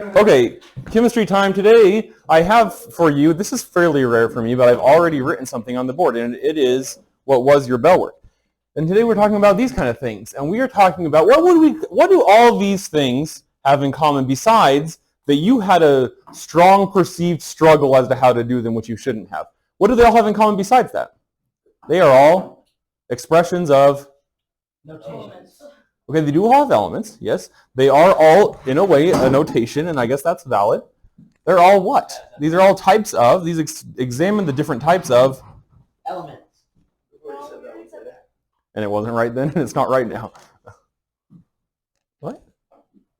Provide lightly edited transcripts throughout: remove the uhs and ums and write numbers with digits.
Okay, chemistry time today. I have for you, this is fairly rare for me, but I've already written something on the board, and it is what was your bell work. And today we're talking about these kind of things, and we are talking about what do all these things have in common besides that you had a strong perceived struggle as to how to do them, which you shouldn't have. What do they all have in common besides that? They are all expressions of notations. Okay, they do all have elements, yes. They are all, in a way, a notation, and I guess that's valid. They're all what? These are all types of, examine the different types of elements. And it wasn't right then, and it's not right now. What?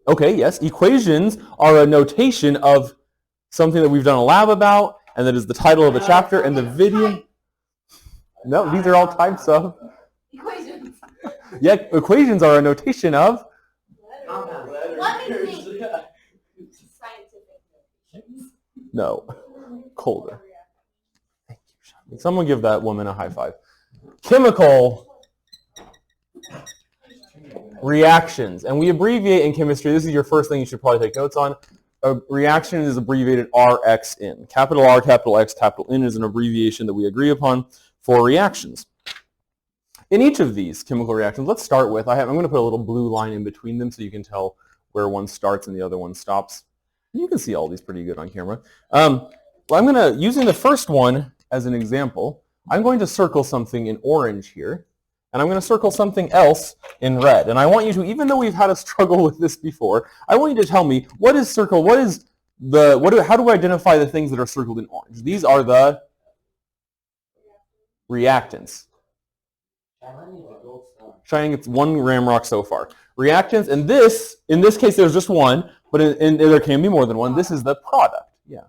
Okay, yes, equations are a notation of something that we've done a lab about, and that is the title of a chapter, and the video. No, these are all types of equations. Yeah, equations are a notation of No, colder. Thank you. Someone give that woman a high five. Chemical reactions, and we abbreviate in chemistry. This is your first thing you should probably take notes on. A reaction is abbreviated RXN. Capital R, capital X, capital N is an abbreviation that we agree upon for reactions. In each of these chemical reactions, let's start with, I'm going to put a little blue line in between them so you can tell where one starts and the other one stops. You can see all these pretty good on camera. Well, I'm going to, using the first one as an example, I'm going to circle something in orange here, and I'm going to circle something else in red. And I want you to, even though we've had a struggle with this before, I want you to tell me how do I identify the things that are circled in orange? These are the reactants. Shining, it's one ramrock so far. Reactants, and in this case, there's just one, but there can be more than one. This is the product. Yeah.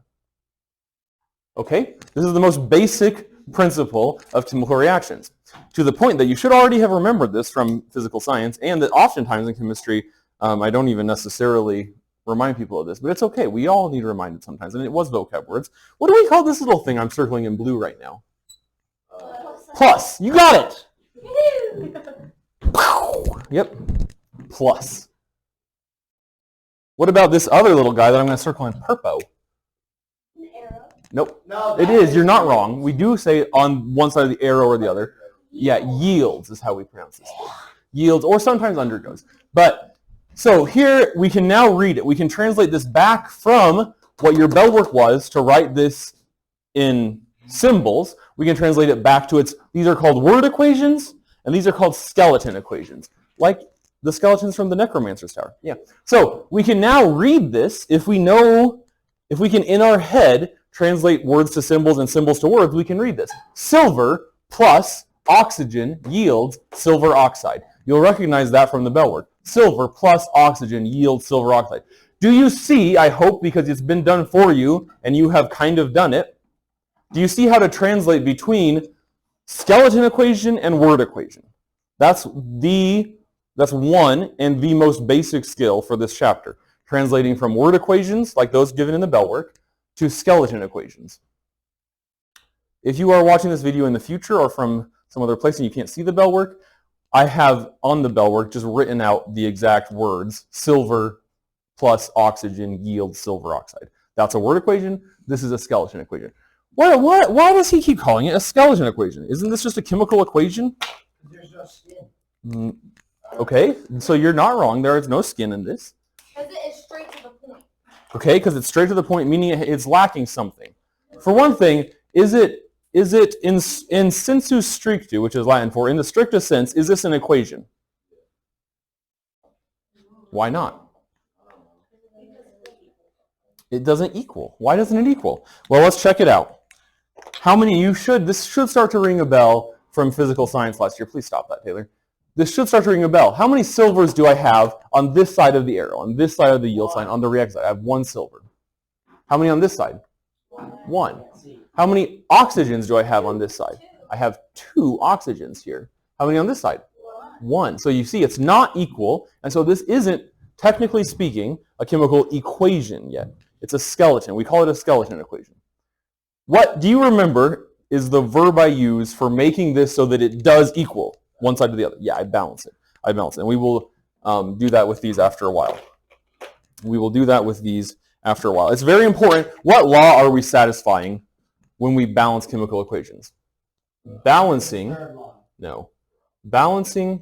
Okay? This is the most basic principle of chemical reactions, to the point that you should already have remembered this from physical science, and that oftentimes in chemistry, I don't even necessarily remind people of this, but it's okay. We all need reminded sometimes, and it was vocab words. What do we call this little thing I'm circling in blue right now? Plus. You got it! Yep. Plus. What about this other little guy that I'm going to circle in purple? An arrow. Nope. No, it is. You're not wrong. We do say on one side of the arrow or the other. Yeah, yields is how we pronounce this. Yields, or sometimes undergoes. But, so here we can now read it. We can translate this back from what your bell work was to write this in symbols. We can translate it back to these are called word equations, and these are called skeleton equations, like the skeletons from the Necromancer's Tower. Yeah. So we can now read this if we can in our head translate words to symbols and symbols to words, we can read this. Silver plus oxygen yields silver oxide. You'll recognize that from the bell work. Silver plus oxygen yields silver oxide. Do you see, I hope because it's been done for you and you have kind of done it, do you see how to translate between skeleton equation and word equation? That's one and the most basic skill for this chapter. Translating from word equations, like those given in the bell work, to skeleton equations. If you are watching this video in the future or from some other place and you can't see the bell work, I have on the bell work just written out the exact words. Silver plus oxygen yields silver oxide. That's a word equation. This is a skeleton equation. Why does he keep calling it a skeleton equation? Isn't this just a chemical equation? There's no skin. Okay, so you're not wrong. There is no skin in this. Because it is straight to the point. Okay, because it's straight to the point, meaning it's lacking something. For one thing, is it in sensu strictu, which is Latin for in the strictest sense, is this an equation? Why not? It doesn't equal. Why doesn't it equal? Well, let's check it out. This should start to ring a bell from physical science last year. Please stop that, Taylor. This should start to ring a bell. How many silvers do I have on this side of the arrow, on this side of the yield sign, on the react side? I have one silver. How many on this side? One. How many oxygens do I have on this side? I have 2 oxygens here. How many on this side? 1. So you see it's not equal, and so this isn't, technically speaking, a chemical equation yet. It's a skeleton. We call it a skeleton equation. What do you remember is the verb I use for making this so that it does equal one side to the other? Yeah, I balance it. And we will do that with these after a while. We will do that with these after a while. It's very important. What law are we satisfying when we balance chemical equations? Balancing, Third law. no. Balancing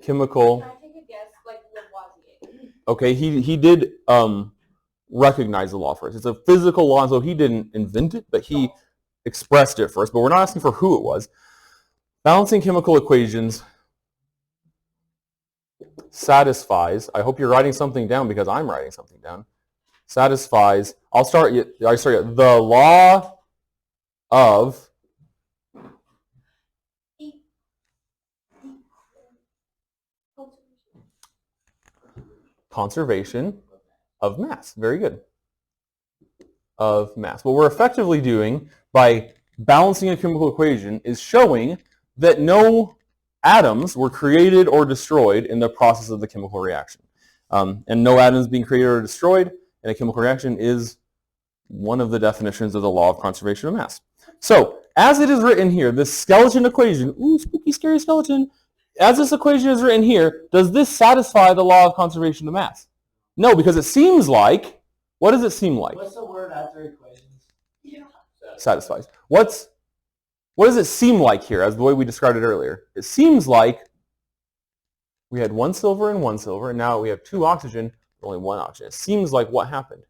chemical, Can I take a guess? Like Lavoisier. okay, he did recognize the law first. It's a physical law, so he didn't invent it, but he expressed it first. But we're not asking for who it was. Balancing chemical equations satisfies, I hope you're writing something down because I'm writing something down, satisfies, I start the law of conservation of mass. Very good. Of mass. What we're effectively doing by balancing a chemical equation is showing that no atoms were created or destroyed in the process of the chemical reaction. And no atoms being created or destroyed in a chemical reaction is one of the definitions of the law of conservation of mass. So, as it is written here, this skeleton equation, ooh, spooky, scary skeleton, as this equation is written here, does this satisfy the law of conservation of mass? No, because it seems like, what does it seem like? What's the word after equations? Yeah. Satisfies. What does it seem like here, as the way we described it earlier? It seems like we had 1 silver and 1 silver, and now we have 2 oxygen, only 1 oxygen. It seems like what happened?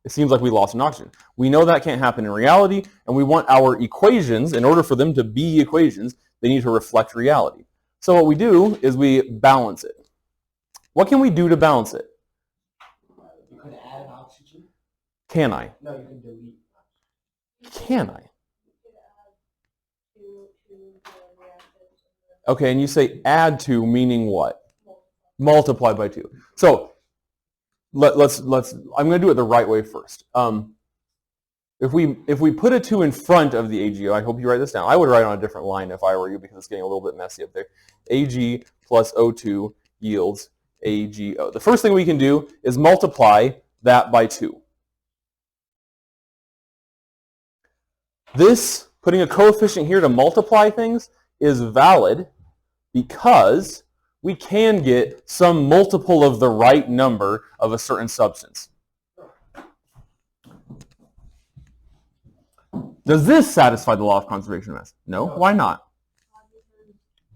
It seems like we lost an oxygen. We know that can't happen in reality, and we want our equations, in order for them to be equations, they need to reflect reality. So what we do is we balance it. What can we do to balance it? You could add an oxygen. Can I? No, you can delete. Can I? You could add two the reactants. Okay, and you say add to, meaning what? Multiply by 2. So let's I'm going to do it the right way first. If we put a 2 in front of the AgO, I hope you write this down. I would write on a different line if I were you because it's getting a little bit messy up there. Ag plus O2 yields AgO. The first thing we can do is multiply that by 2. This, putting a coefficient here to multiply things, is valid because we can get some multiple of the right number of a certain substance. Does this satisfy the law of conservation of mass? No. Why not?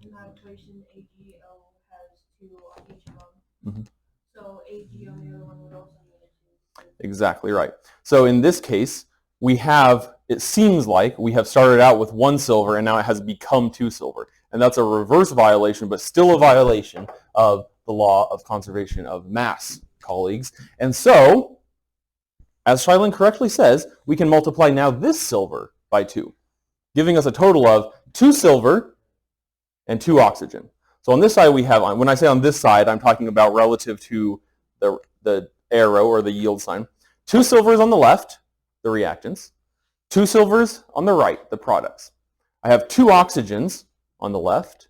In that equation, AgO has 2 on each of them. Mhm. So AG on the other one would also need a 2. Exactly right. So in this case, we have, it seems like we have started out with 1 silver and now it has become 2 silver. And that's a reverse violation, but still a violation of the law of conservation of mass, colleagues. And so, as Shylin correctly says, we can multiply now this silver by 2, giving us a total of 2 silver and 2 oxygen. So on this side we have, when I say on this side, I'm talking about relative to the arrow or the yield sign. 2 silvers on the left, the reactants. 2 silvers on the right, the products. I have 2 oxygens on the left,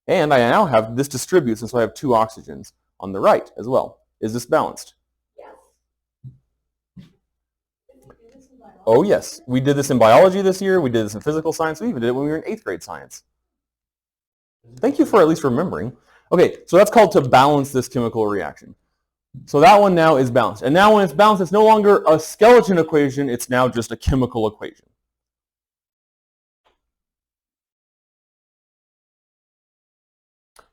and I now have, this distributes, and so I have 2 oxygens on the right as well. Is this balanced? Yes. Oh yes, we did this in biology this year, we did this in physical science, we even did it when we were in 8th grade science. Thank you for at least remembering. Okay, so that's called to balance this chemical reaction. So that one now is balanced. And now when it's balanced, it's no longer a skeleton equation, it's now just a chemical equation.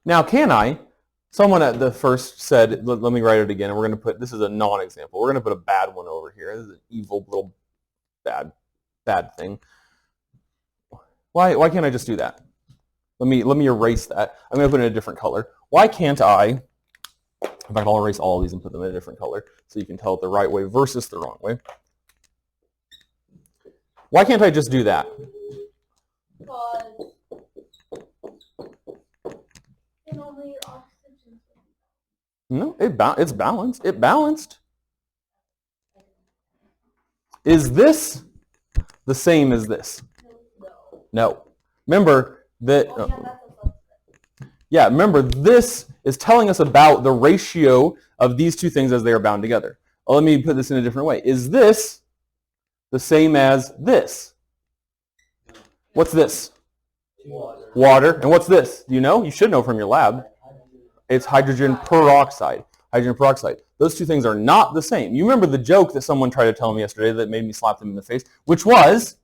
Now can I, someone at the first said, let me write it again, and we're going to put, this is a non-example, we're going to put a bad one over here. This is an evil little bad thing. Why can't I just do that? Let me erase that. I'm going to put it in a different color. Why can't I, in fact, I'll erase all of these and put them in a different color so you can tell it the right way versus the wrong way. Why can't I just do that? Because it only oxygen. No, it's balanced. It balanced. Is this the same as this? No. No. Remember that. Oh, yeah, that's a subset. Yeah, remember this is telling us about the ratio of these two things as they are bound together. Well, let me put this in a different way. Is this the same as this? What's this? Water. Water. And what's this? Do you know? You should know from your lab. It's hydrogen peroxide. hydrogen peroxide. Those two things are not the same. You remember the joke that someone tried to tell me yesterday that made me slap them in the face, which was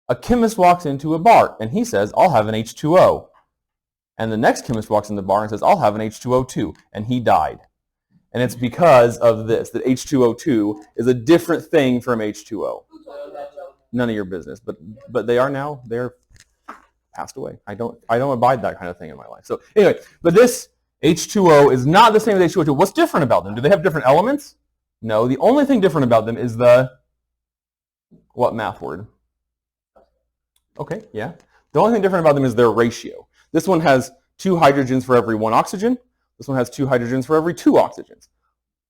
a chemist walks into a bar and he says, I'll have an H2O. And the next chemist walks in the bar and says, I'll have an H2O too. And he died. And it's because of this, that H2O2 is a different thing from H2O. None of your business, but they are now, they're passed away. I don't abide that kind of thing in my life. So anyway, but this H2O is not the same as H2O2. What's different about them? Do they have different elements? No, the only thing different about them is the, what math word? Okay, yeah. The only thing different about them is their ratio. This one has 2 hydrogens for every 1 oxygen. This one has 2 hydrogens for every 2 oxygens.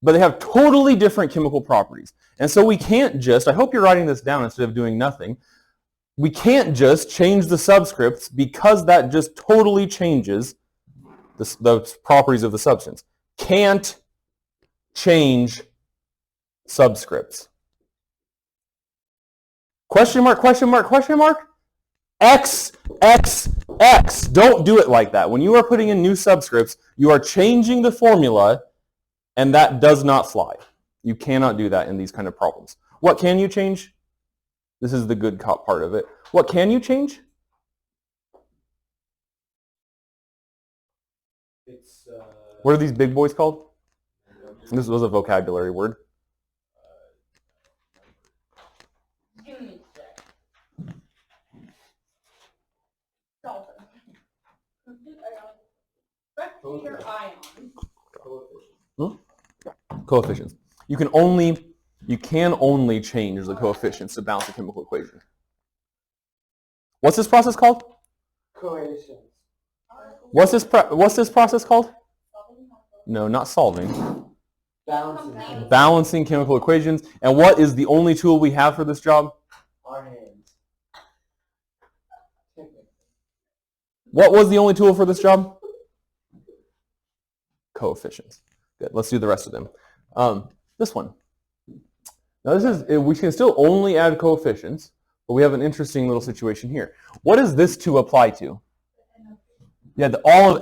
But they have totally different chemical properties. And so we can't just, I hope you're writing this down instead of doing nothing, we can't just change the subscripts because that just totally changes the properties of the substance. Can't change subscripts. Question mark, question mark, question mark? X, X, X. Don't do it like that. When you are putting in new subscripts, you are changing the formula, and that does not fly. You cannot do that in these kind of problems. What can you change? This is the good cop part of it. What can you change? What are these big boys called? This was a vocabulary word. Give me a sec. Dolphin. Bacteria ion. Coefficients. You can only change the coefficients to balance the chemical equation. What's this process called? Coefficients. What's this process called? No, not solving. Balancing. Balancing chemical equations. And what is the only tool we have for this job? Our hands. What was the only tool for this job? Coefficients. Good. Let's do the rest of them. This one. Now this is, we can still only add coefficients, but we have an interesting little situation here. What does this 2 apply to? Yeah,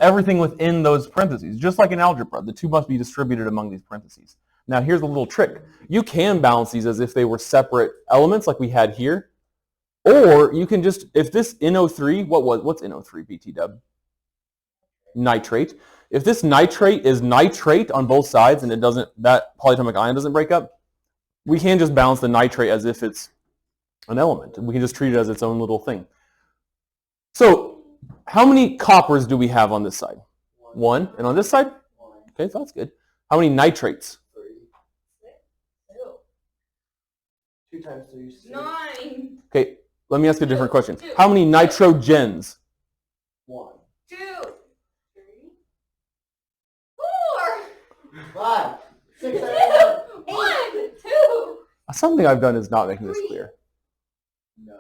everything within those parentheses. Just like in algebra, the 2 must be distributed among these parentheses. Now here's a little trick. You can balance these as if they were separate elements like we had here. Or you can just, if this NO3, what's NO3, BT dub? Nitrate. If this nitrate is nitrate on both sides and that polyatomic ion doesn't break up, we can just balance the nitrate as if it's an element. We can just treat it as its own little thing. So how many coppers do we have on this side? 1. And on this side? 1. Okay, so that's good. How many nitrates? 3. 2 times 3 is 6. 9. Okay, let me ask a different question. How many nitrogens? 1. 2. 3. 4. 5. 6. 2. 7. 1. 2. Something I've done is not making this clear. None.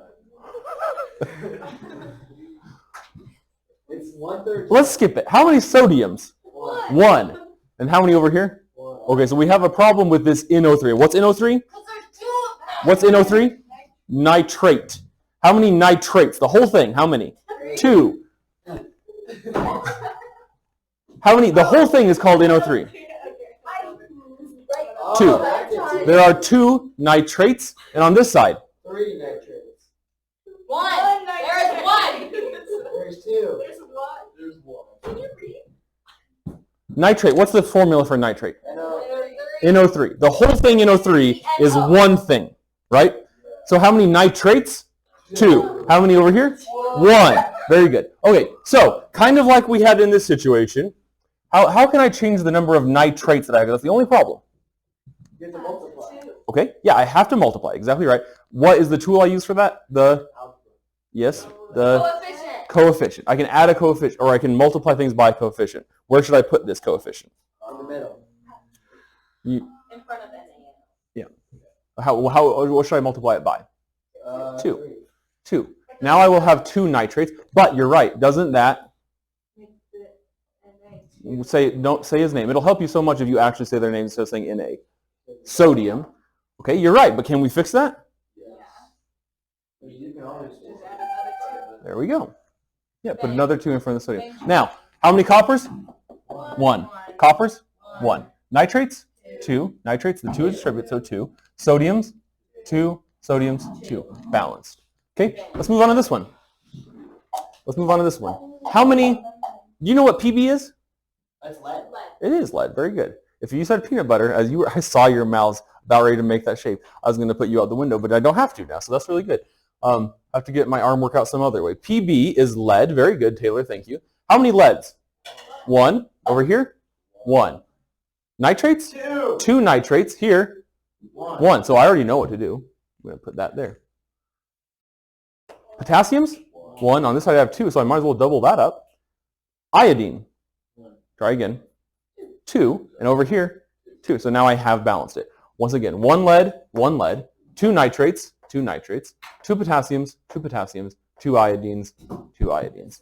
It's 1/3. Let's skip it. How many sodiums? 1. 1. And how many over here? 1. Okay, so we have a problem with this NO3. What's NO3? Because there's 2 of them. What's NO3? Nitrate. How many nitrates? The whole thing, how many? 2. How many? The whole thing is called NO3. 2. There are 2 nitrates, and on this side? 3 nitrates. 1. There's 1. There's 2. There's 1. There's 1. Can you read? Nitrate. What's the formula for nitrate? And NO3. The whole thing NO3 is one thing, right? So how many nitrates? 2. How many over here? 1. Very good. Okay, so kind of like we had in this situation, how can I change the number of nitrates that I have? That's the only problem. you have to multiply. Okay, yeah, I have to multiply. Exactly right. What is the tool I use for that? The Coefficient. coefficient. I can add a coefficient, or I can multiply things by a coefficient. Where should I put this coefficient? On the middle. In front of NaN. Yeah. What should I multiply it by? 2. 3. 2. Now I will have 2 nitrates, but you're right. Doesn't that don't say his name? It'll help you so much if you actually say their name instead of saying Na. Sodium. Okay, you're right, but can we fix that? Yes. You can always do Just that. add another 2. There we go. Yeah, put another 2 in front of the sodium. Now, how many coppers? 1. Coppers? 1. Nitrates? 2. Nitrates, the 2 is distributed, so 2. Sodiums? 2. Sodiums? 2. Balanced. Okay, let's move on to this one. How many, do you know what PB is? That's lead. It is lead, very good. If you said peanut butter, I saw your mouths about ready to make that shape. I was going to put you out the window, but I don't have to now, so that's really good. I have to get my arm work out some other way. PB is lead, very good, Taylor, thank you. How many leads? 1, over here, 1. Nitrates? 2. 2 nitrates, here, 1. So I already know what to do. I'm going to put that there. Potassiums? 1. On this side I have 2, so I might as well double that up. Iodine. Try again. 2. And over here, 2. So now I have balanced it. Once again, 1 lead, 2 nitrates, 2 nitrates, 2 potassiums, 2 potassiums, 2 iodines, 2 iodines.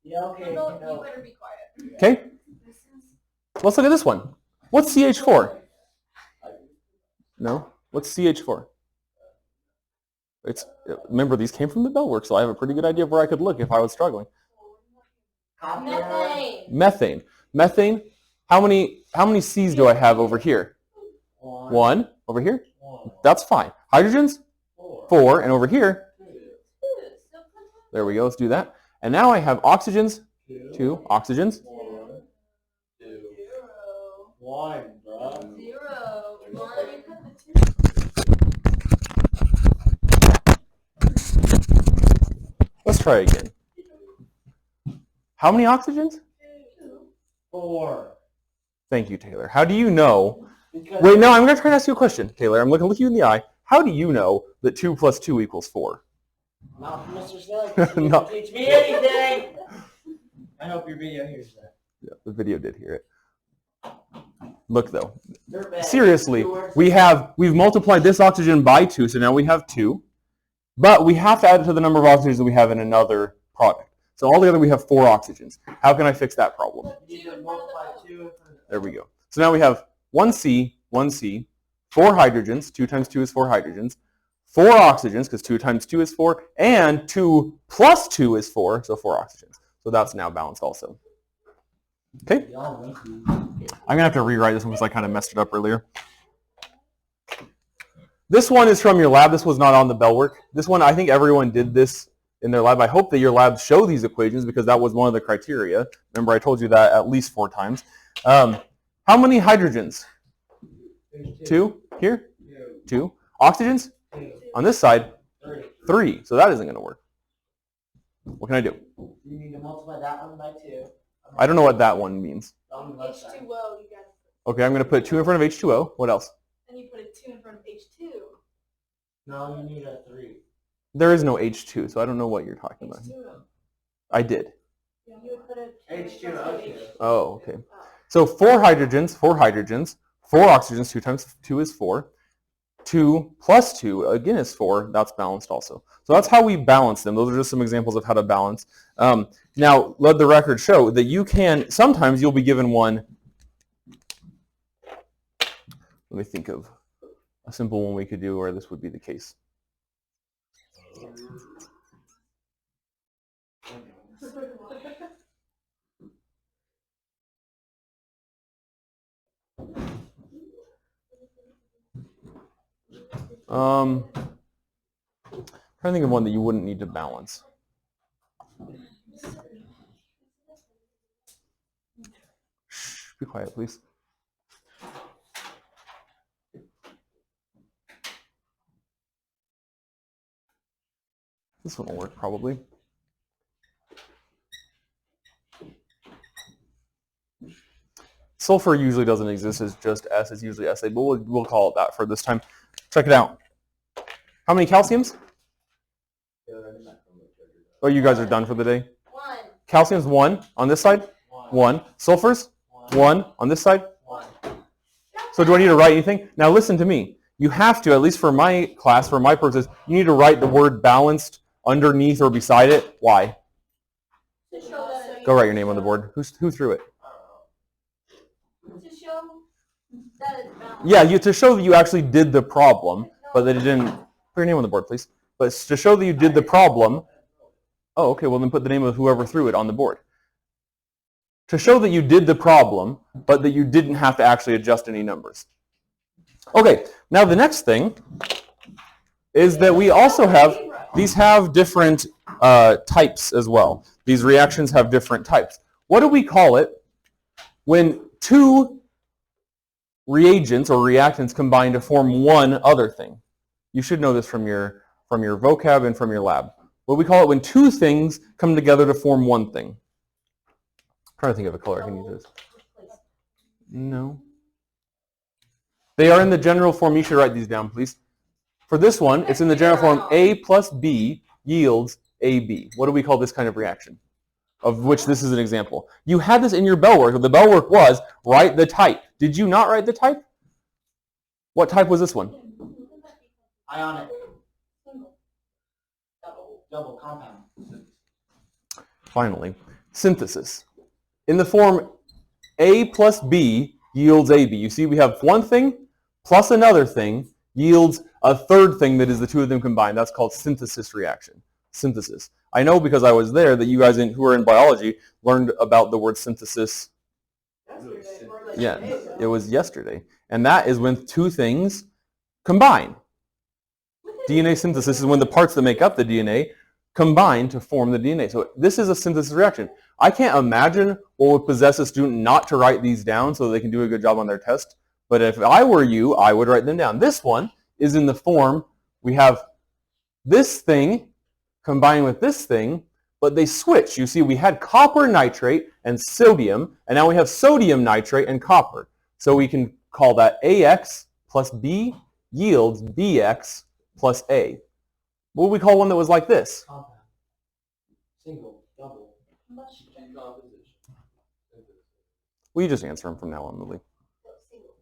Yeah, okay. No, you better be quiet. Okay? Let's look at this one. What's CH4? No? What's CH4? Remember, these came from the Bellwork, so I have a pretty good idea of where I could look if I was struggling. Methane. Methane. Methane. How many C's do I have over here? 1. Over here? That's fine. Hydrogens? 4. And over here? There we go. Let's do that. And now I have oxygens. 2. Oxygens. 1, bro. 0. 1. Let's try again. How many oxygens? 4. Thank you, Taylor. How do you know? Because Wait, no, I'm going to try to ask you a question, Taylor. I'm going to look you in the eye. How do you know that 2 plus 2 equals 4? not from Mr. Snug. He No. didn't teach me anything. I hope your video hears that. Yeah, the video did hear it. Look, though. Dirtbag. Seriously, 2 words. we've multiplied this oxygen by 2, so now we have 2. But we have to add it to the number of oxygens that we have in another product. So altogether we have 4 oxygens. How can I fix that problem? You need to multiply 2. There we go. So now we have 1C, 4 hydrogens, 2 times 2 is 4 hydrogens, 4 oxygens, because 2 times 2 is 4, and 2 plus 2 is 4, so 4 oxygens. So that's now balanced also. Okay? I'm going to have to rewrite this one because I kind of messed it up earlier. This one is from your lab. This was not on the Bellwork. This one, I think everyone did this in their lab. I hope that your labs show these equations because that was one of the criteria. Remember, I told you that at least 4 times. How many hydrogens? 2. Here? 2. Oxygens? 2. On this side? 3. 3. So that isn't going to work. What can I do? You need to multiply that one by 2. I don't know what that one means. On the left side. H2O, you got it. Okay, I'm going to put 2 in front of H2O. What else? And you put a 2 in front of H2. No, you need a 3. There is no H2, so I don't know what you're talking about. H2O. I did. You would put a 2 in H2O. front of H2. Oh, okay. So 4 hydrogens, 4 oxygens, 2 times 2 is 4. 2 plus 2, again, is 4. That's balanced also. So that's how we balance them. Those are just some examples of how to balance. Now, let the record show that you can, sometimes you'll be given one. Let me think of a simple one we could do where this would be the case. I'm trying to think of one that you wouldn't need to balance. Shh, be quiet, please. This one will work probably. Sulfur usually doesn't exist as just S, it's usually SA, but we'll call it that for this time. Check it out. How many calciums? Oh, you guys are done for the day? 1. Calcium's 1 on this side, 1. Sulfurs, 1 on this side. 1. So do I need to write anything? Now listen to me. You have to, at least for my class, for my purposes, you need to write the word balanced underneath or beside it. Why? To show that Go write your name on the board. Who threw it? To show that it's balanced. Yeah, to show that you actually did the problem, but that it didn't. Put your name on the board, please. But to show that you did the problem. Oh, okay. Well, then put the name of whoever threw it on the board. to show that you did the problem, but that you didn't have to actually adjust any numbers. Okay, now the next thing is that we also have, these have different types as well. These reactions have different types. What do we call it when two reagents or reactants combine to form one other thing? You should know this from your vocab and from your lab. What we call it when two things come together to form one thing. I'm trying to think of a color I can use this. No. They are in the general form. You should write these down, please. For this one, it's in the general form A plus B yields AB. What do we call this kind of reaction? Of which this is an example. You had this in your bell work. The bell work was write the type. Did you not write the type? What type was this one? Ionic. Double compound. Finally, synthesis. In the form A plus B yields AB. You see we have one thing plus another thing yields a third thing that is the two of them combined. That's called synthesis reaction. Synthesis. I know because I was there that you guys who are in biology learned about the word synthesis. Yeah, it was yesterday. And that is when two things combine. DNA synthesis is when the parts that make up the DNA combine to form the DNA. So this is a synthesis reaction. I can't imagine what would possess a student not to write these down so they can do a good job on their test. But if I were you, I would write them down. This one is in the form, we have this thing combined with this thing, but they switch. You see, we had copper nitrate and sodium, and now we have sodium nitrate and copper. So we can call that AX plus B yields BX plus A. What would we call one that was like this? Compound. Single. Double. Will you just answer them from now on, Lily?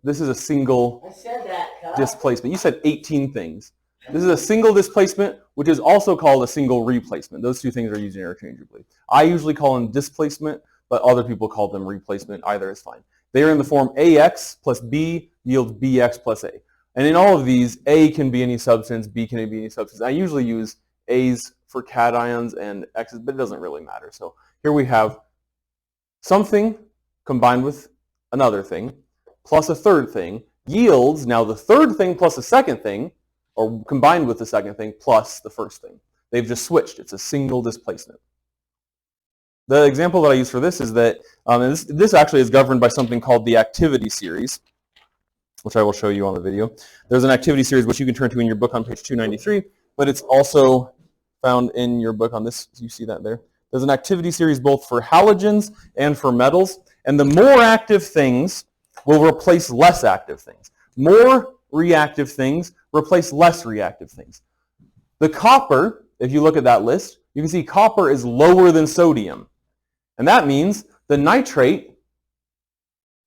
This is a single I said that. displacement. You said 18 things. This is a single displacement, which is also called a single replacement. Those two things are used interchangeably. I usually call them displacement, but other people call them replacement. Either is fine. They are in the form AX plus B yields BX plus A. And in all of these, A can be any substance, B can be any substance. I usually use A's for cations and X's, but it doesn't really matter. So here we have something combined with another thing plus a third thing yields now the third thing plus the second thing, or combined with the second thing plus the first thing. They've just switched. It's a single displacement. The example that I use for this is that, and this actually is governed by something called the activity series, which I will show you on the video. There's an activity series which you can turn to in your book on page 293, but it's also found in your book on this. You see that there? There's an activity series both for halogens and for metals, and the more active things will replace less active things. More reactive things replace less reactive things. The copper, if you look at that list, you can see copper is lower than sodium. And that means the nitrate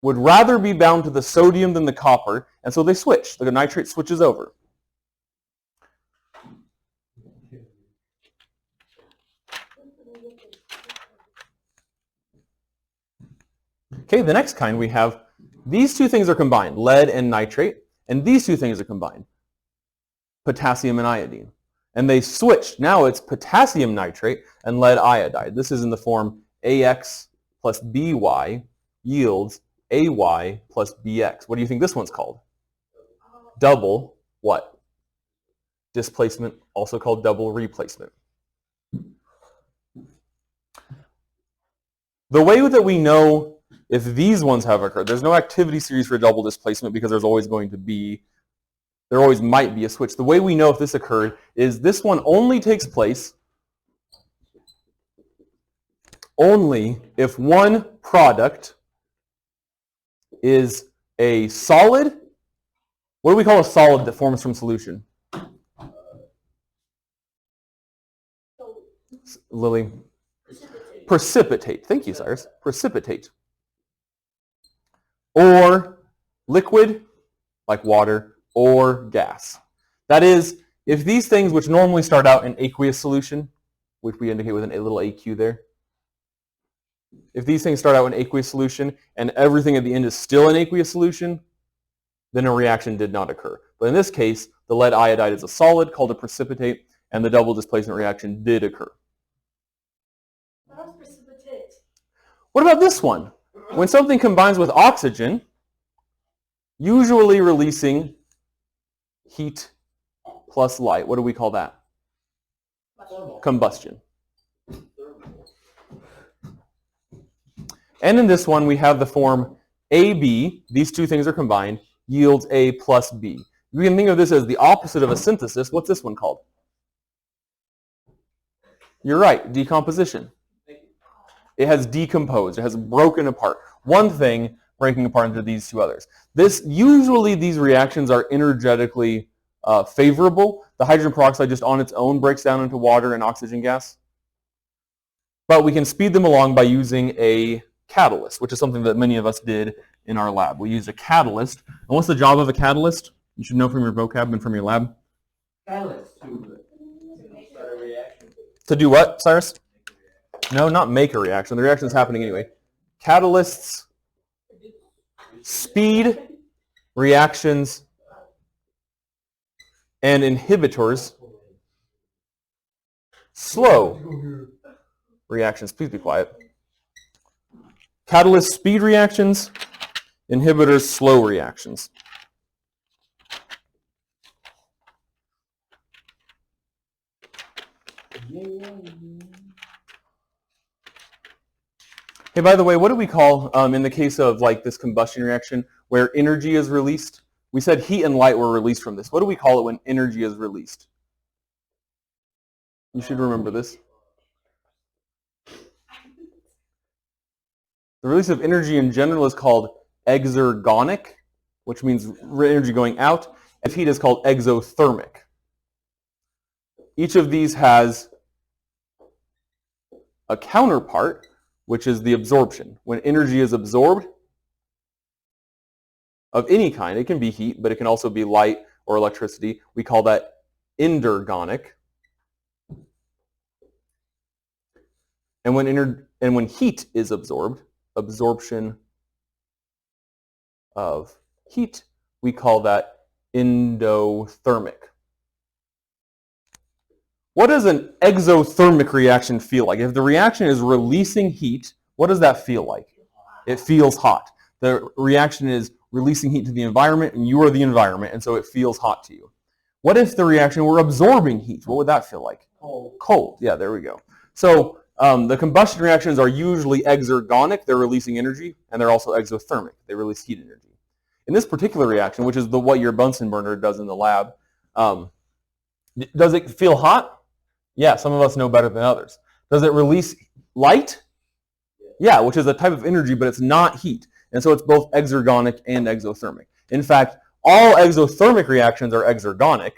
would rather be bound to the sodium than the copper, and so they switch. The nitrate switches over. Okay, the next kind we have, these two things are combined, lead and nitrate, and these two things are combined, potassium and iodine. And they switched. Now it's potassium nitrate and lead iodide. This is in the form AX plus BY yields AY plus BX. What do you think this one's called? Double what? Displacement, also called double replacement. The way that we know if these ones have occurred, there's no activity series for double displacement because there always might be a switch. The way we know if this occurred is this one only takes place only if one product is a solid. What do we call a solid that forms from solution? Lily? Precipitate. Thank you, Cyrus. Precipitate. Or liquid, like water, or gas. That is, if these things which normally start out in aqueous solution, which we indicate with a little AQ there, if these things start out in aqueous solution and everything at the end is still in aqueous solution, then a reaction did not occur. But in this case, the lead iodide is a solid called a precipitate, and the double displacement reaction did occur. What else precipitate? What about this one? When something combines with oxygen, usually releasing heat plus light. What do we call that? Combustion. And in this one, we have the form AB, these two things are combined, yields A plus B. We can think of this as the opposite of a synthesis. What's this one called? You're right, decomposition. It has decomposed, it has broken apart. One thing breaking apart into these two others. Usually these reactions are energetically favorable. The hydrogen peroxide just on its own breaks down into water and oxygen gas. But we can speed them along by using a catalyst, which is something that many of us did in our lab. We used a catalyst. And what's the job of a catalyst? You should know from your vocab and from your lab. Catalyst to start a reaction. To do what, Cyrus? No, not make a reaction. The reaction is happening anyway. Catalysts speed reactions and inhibitors slow reactions. Please be quiet. Catalysts speed reactions, inhibitors slow reactions. Hey, by the way, what do we call, in the case of like this combustion reaction, where energy is released? We said heat and light were released from this. What do we call it when energy is released? You should remember this. The release of energy in general is called exergonic, which means energy going out, and heat is called exothermic. Each of these has a counterpart, which is the absorption. When energy is absorbed of any kind, it can be heat, but it can also be light or electricity. We call that endergonic. And when heat is absorbed, absorption of heat, we call that endothermic. What does an exothermic reaction feel like? If the reaction is releasing heat, what does that feel like? It feels hot. The reaction is releasing heat to the environment, and you are the environment, and so it feels hot to you. What if the reaction were absorbing heat? What would that feel like? Cold. Cold. Yeah, there we go. So the combustion reactions are usually exergonic. They're releasing energy, and they're also exothermic. They release heat energy. In this particular reaction, which is what your Bunsen burner does in the lab, does it feel hot? Yeah, some of us know better than others. Does it release light? Yeah, which is a type of energy, but it's not heat. And so it's both exergonic and exothermic. In fact, all exothermic reactions are exergonic,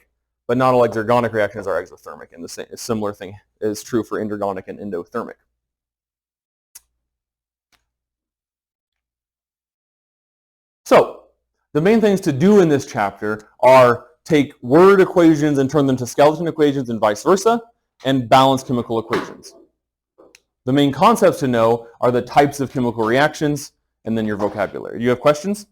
but not all exergonic reactions are exothermic. And a similar thing is true for endergonic and endothermic. So the main things to do in this chapter are take word equations and turn them to skeleton equations and vice versa, and balance chemical equations. The main concepts to know are the types of chemical reactions and then your vocabulary. Do you have questions?